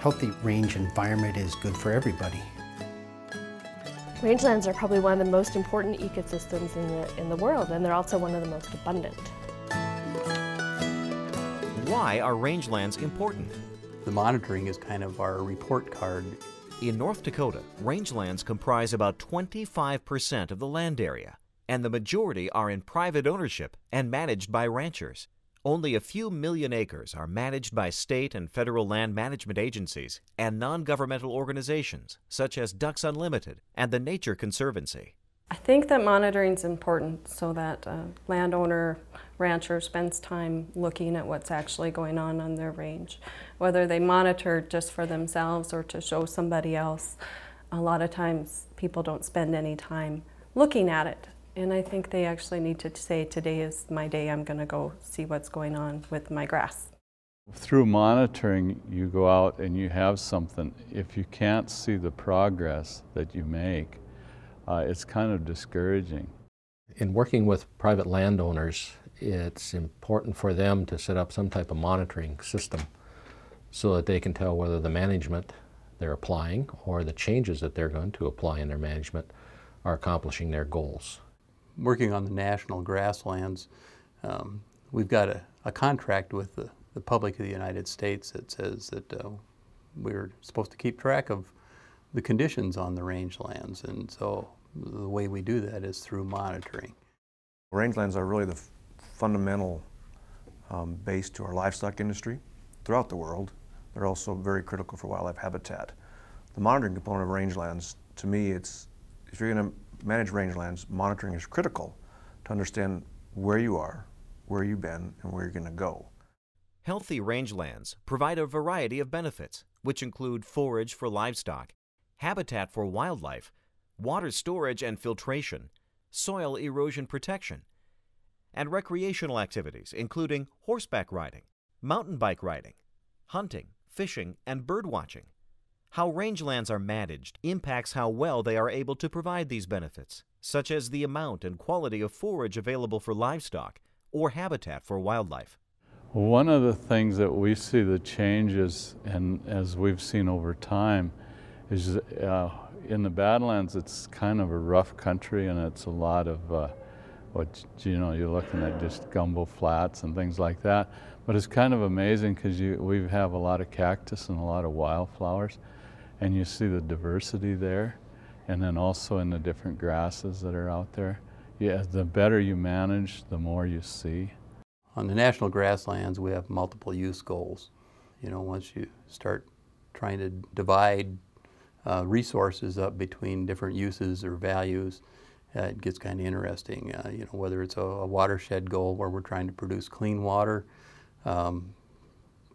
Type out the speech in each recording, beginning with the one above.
Healthy range environment is good for everybody. Rangelands are probably one of the most important ecosystems in the world, and they're also one of the most abundant. Why are rangelands important? The monitoring is kind of our report card. In North Dakota, rangelands comprise about 25% of the land area, and the majority are in private ownership and managed by ranchers. Only a few million acres are managed by state and federal land management agencies and non-governmental organizations such as Ducks Unlimited and the Nature Conservancy. I think that monitoring is important so that landowner, rancher spends time looking at what's actually going on their range. Whether they monitor just for themselves or to show somebody else, a lot of times people don't spend any time looking at it. And I think they actually need to say, today is my day, I'm going to go see what's going on with my grass. Through monitoring, you go out and you have something. If you can't see the progress that you make, it's kind of discouraging. In working with private landowners, it's important for them to set up some type of monitoring system so that they can tell whether the management they're applying or the changes that they're going to apply in their management are accomplishing their goals. Working on the national grasslands, we've got a contract with the public of the United States that says that we're supposed to keep track of the conditions on the rangelands, and so the way we do that is through monitoring. Rangelands are really the fundamental base to our livestock industry throughout the world. They're also very critical for wildlife habitat. The monitoring component of rangelands, to me, if you're going to manage rangelands, monitoring is critical to understand where you are, where you've been, and where you're going to go. Healthy rangelands provide a variety of benefits, which include forage for livestock, habitat for wildlife, water storage and filtration, soil erosion protection, and recreational activities including horseback riding, mountain bike riding, hunting, fishing, and bird watching. How rangelands are managed impacts how well they are able to provide these benefits, such as the amount and quality of forage available for livestock or habitat for wildlife. One of the things that we see the changes, and as we've seen over time, is in the Badlands it's kind of a rough country, and it's a lot of you're looking at just gumbo flats and things like that. But it's kind of amazing because we have a lot of cactus and a lot of wildflowers, and you see the diversity there, and then also in the different grasses that are out there. Yeah, the better you manage, the more you see. On the national grasslands, we have multiple use goals. You know, once you start trying to divide resources up between different uses or values, it gets kind of interesting. You know, whether it's a watershed goal where we're trying to produce clean water,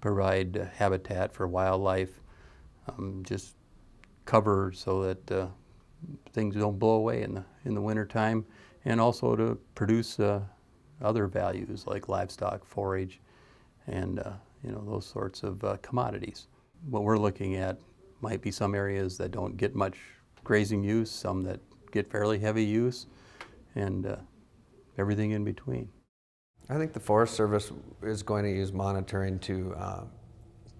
provide habitat for wildlife, just cover so that things don't blow away in the wintertime, and also to produce other values like livestock, forage, and you know, those sorts of commodities. What we're looking at might be some areas that don't get much grazing use, some that get fairly heavy use, and everything in between. I think the Forest Service is going to use monitoring to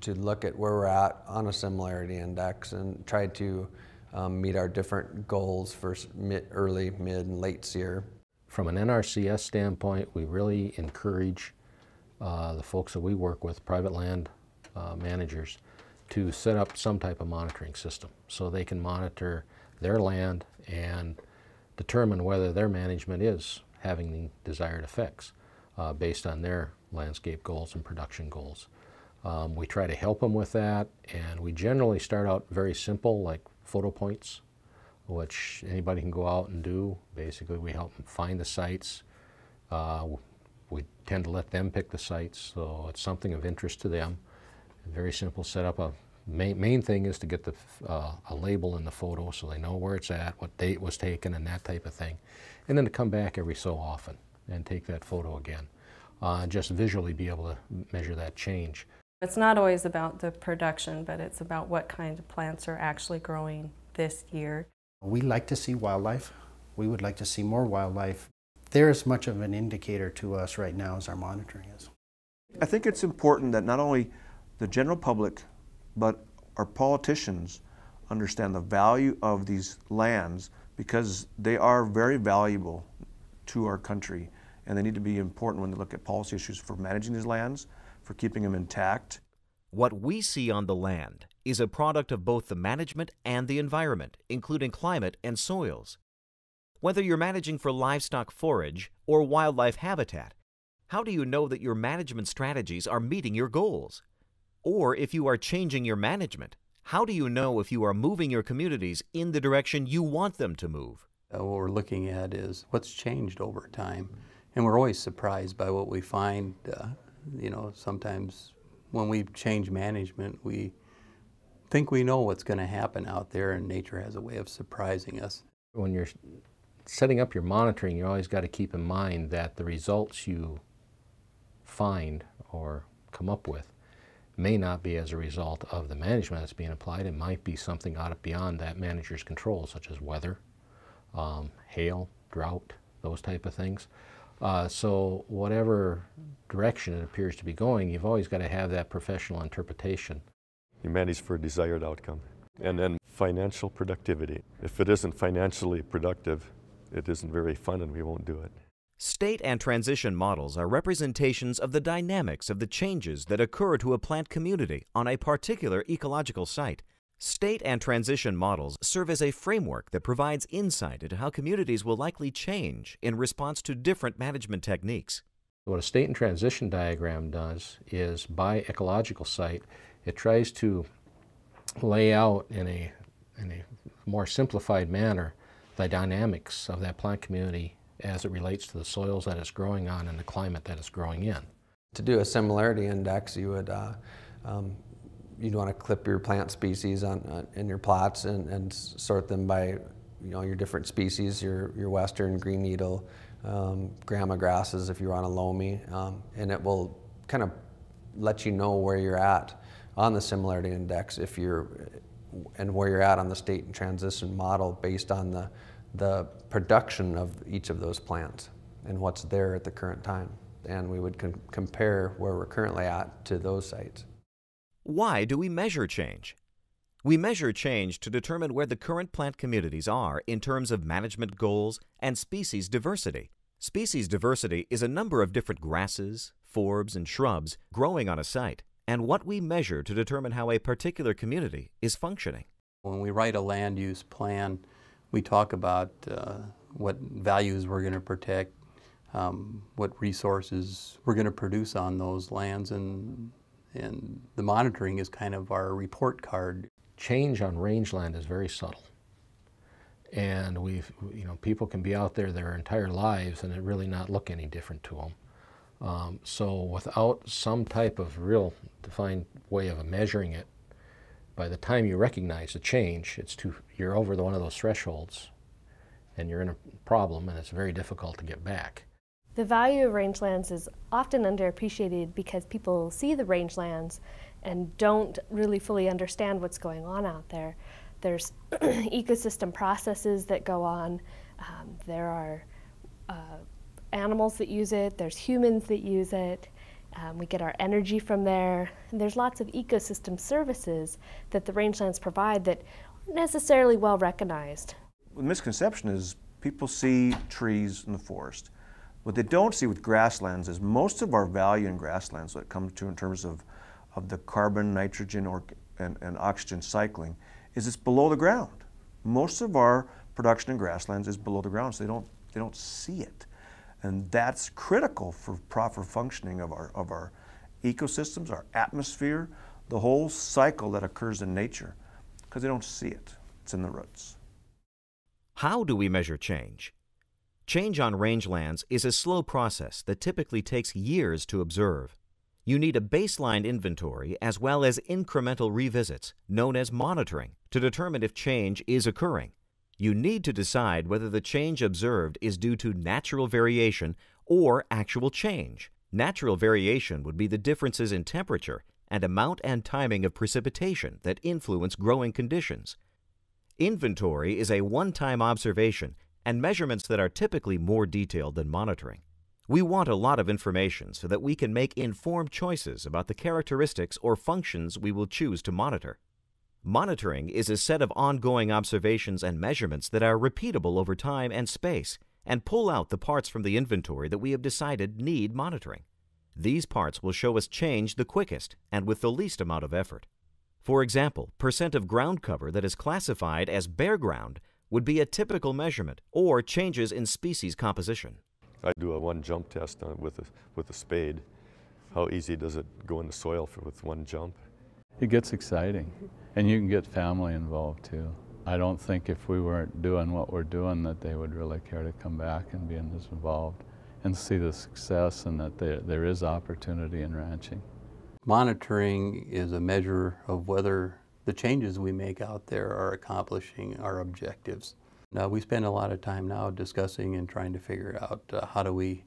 look at where we're at on a similarity index and try to meet our different goals for early, mid, and late SEER. From an NRCS standpoint, we really encourage the folks that we work with, private land managers, to set up some type of monitoring system so they can monitor their land and determine whether their management is having the desired effects based on their landscape goals and production goals. We try to help them with that, and we generally start out very simple, like photo points, which anybody can go out and do. Basically, we help them find the sites. We tend to let them pick the sites, so it's something of interest to them. Very simple setup. Main thing is to get a label in the photo so they know where it's at, what date was taken, and that type of thing. And then to come back every so often and take that photo again. Just visually be able to measure that change. It's not always about the production, but it's about what kind of plants are actually growing this year. We like to see wildlife. We would like to see more wildlife. They're as much of an indicator to us right now as our monitoring is. I think it's important that not only the general public, but our politicians understand the value of these lands, because they are very valuable to our country, and they need to be important when they look at policy issues for managing these lands, for keeping them intact. What we see on the land is a product of both the management and the environment, including climate and soils. Whether you're managing for livestock forage or wildlife habitat, how do you know that your management strategies are meeting your goals? Or if you are changing your management, how do you know if you are moving your communities in the direction you want them to move? What we're looking at is what's changed over time. And we're always surprised by what we find. You know, sometimes when we change management, we think we know what's going to happen out there, and nature has a way of surprising us. When you're setting up your monitoring, you always got to keep in mind that the results you find or come up with may not be as a result of the management that's being applied. It might be something out of beyond that manager's control, such as weather, hail, drought, those type of things. So whatever direction it appears to be going, you've always got to have that professional interpretation. You manage for a desired outcome. And then financial productivity. If it isn't financially productive, it isn't very fun and we won't do it. State and transition models are representations of the dynamics of the changes that occur to a plant community on a particular ecological site. State and transition models serve as a framework that provides insight into how communities will likely change in response to different management techniques. What a state and transition diagram does is, by ecological site, it tries to lay out in a more simplified manner the dynamics of that plant community as it relates to the soils that it's growing on and the climate that it's growing in. To do a similarity index, you would you'd want to clip your plant species in your plots and sort them by, your different species, your western green needle, grama grasses if you're on a loamy, and it will kind of let you know where you're at on the similarity index and where you're at on the state and transition model based on the production of each of those plants and what's there at the current time. And we would compare where we're currently at to those sites. Why do we measure change? We measure change to determine where the current plant communities are in terms of management goals and species diversity. Species diversity is a number of different grasses, forbs, and shrubs growing on a site, and what we measure to determine how a particular community is functioning. When we write a land use plan, we talk about what values we're going to protect, what resources we're going to produce on those lands, and the monitoring is kind of our report card. Change on rangeland is very subtle. And people can be out there their entire lives and it really not look any different to them. So without some type of real defined way of measuring it, by the time you recognize a change, you're over one of those thresholds and you're in a problem, and it's very difficult to get back. The value of rangelands is often underappreciated because people see the rangelands and don't really fully understand what's going on out there. There's ecosystem processes that go on. There are animals that use it. There's humans that use it. We get our energy from there. And there's lots of ecosystem services that the rangelands provide that aren't necessarily well recognized. The misconception is people see trees in the forest. What they don't see with grasslands is most of our value in grasslands, what it comes to in terms of the carbon, nitrogen, and oxygen cycling, is it's below the ground. Most of our production in grasslands is below the ground, so they don't see it. And that's critical for proper functioning of our ecosystems, our atmosphere, the whole cycle that occurs in nature, because they don't see it. It's in the roots. How do we measure change? Change on rangelands is a slow process that typically takes years to observe. You need a baseline inventory as well as incremental revisits, known as monitoring, to determine if change is occurring. You need to decide whether the change observed is due to natural variation or actual change. Natural variation would be the differences in temperature and amount and timing of precipitation that influence growing conditions. Inventory is a one-time observation and measurements that are typically more detailed than monitoring. We want a lot of information so that we can make informed choices about the characteristics or functions we will choose to monitor. Monitoring is a set of ongoing observations and measurements that are repeatable over time and space and pull out the parts from the inventory that we have decided need monitoring. These parts will show us change the quickest and with the least amount of effort. For example, percent of ground cover that is classified as bare ground would be a typical measurement, or changes in species composition. I do a one jump test with a spade. How easy does it go in the soil with one jump? It gets exciting, and you can get family involved too. I don't think if we weren't doing what we're doing that they would really care to come back and be as involved and see the success and that there is opportunity in ranching. Monitoring is a measure of whether the changes we make out there are accomplishing our objectives. Now, we spend a lot of time now discussing and trying to figure out how do we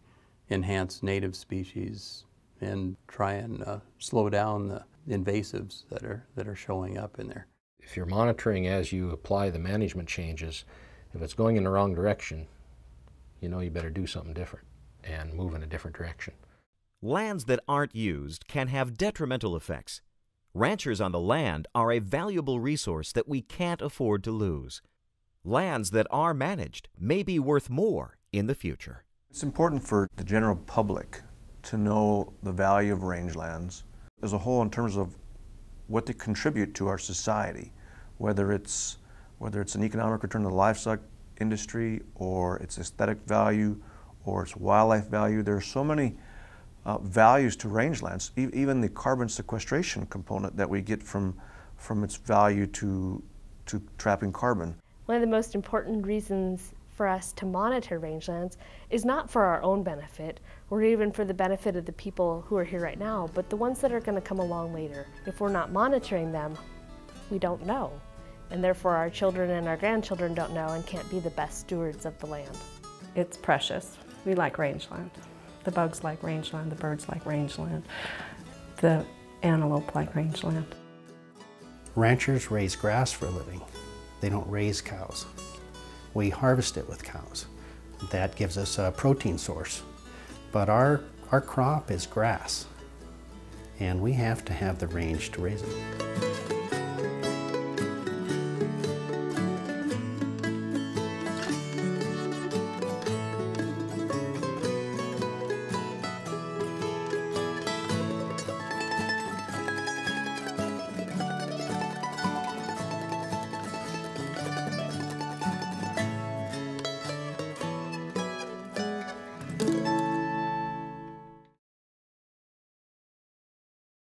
enhance native species and try and slow down the invasives that are showing up in there. If you're monitoring as you apply the management changes, if it's going in the wrong direction, you know you better do something different and move in a different direction. Lands that aren't used can have detrimental effects. Ranchers on the land are a valuable resource that we can't afford to lose. Lands that are managed may be worth more in the future. It's important for the general public to know the value of rangelands as a whole in terms of what they contribute to our society, whether it's an economic return to the livestock industry, or its aesthetic value, or its wildlife value. There are so many values to rangelands, even the carbon sequestration component that we get from its value to trapping carbon. One of the most important reasons for us to monitor rangelands is not for our own benefit or even for the benefit of the people who are here right now, but the ones that are going to come along later. If we're not monitoring them, we don't know, and therefore our children and our grandchildren don't know and can't be the best stewards of the land. It's precious. We like rangeland. The bugs like rangeland, the birds like rangeland, the antelope like rangeland. Ranchers raise grass for a living. They don't raise cows. We harvest it with cows. That gives us a protein source. But our crop is grass, and we have to have the range to raise it.